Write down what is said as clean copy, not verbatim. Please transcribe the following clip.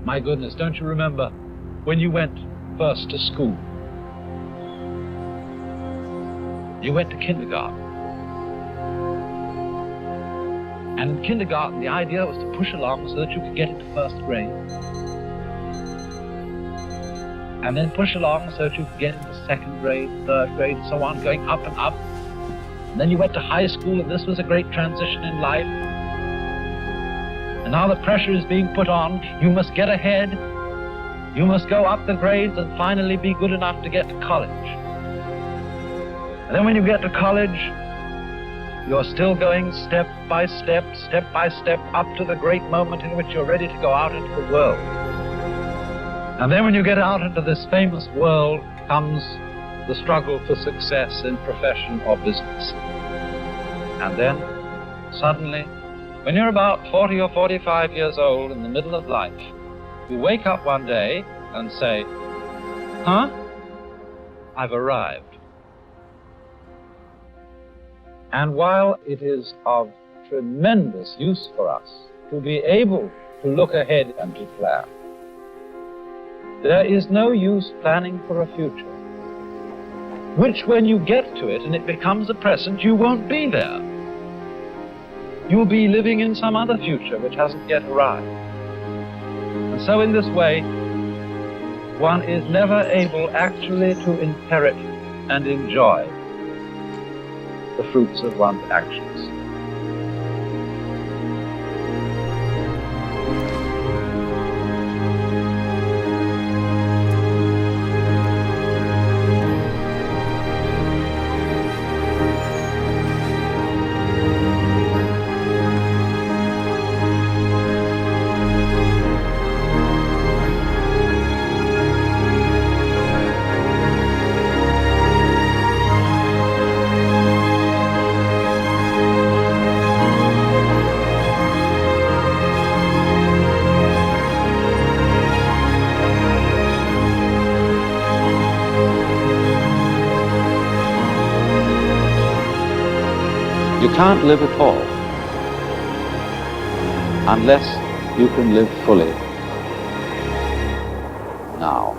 My goodness, don't you remember when you went first to school? You went to kindergarten. And in kindergarten, the idea was to push along so that you could get into first grade. And then push along so that you could get into second grade, third grade, and so on, going up and up. And then you went to high school, and this was a great transition in life. And now the pressure is being put on. You must get ahead. You must go up the grades and finally be good enough to get to college. And then when you get to college, you're still going step by step up to the great moment in which you're ready to go out into the world. And then when you get out into this famous world comes the struggle for success in profession or business. And then, suddenly, when you're about 40 or 45 years old in the middle of life, you wake up one day and say, huh? I've arrived. And while it is of tremendous use for us to be able to look ahead and to plan, there is no use planning for a future, which when you get to it and it becomes a present, you won't be there. You'll be living in some other future which hasn't yet arrived. And so in this way, one is never able actually to inherit and enjoy the fruits of one's actions. You can't live at all unless you can live fully now.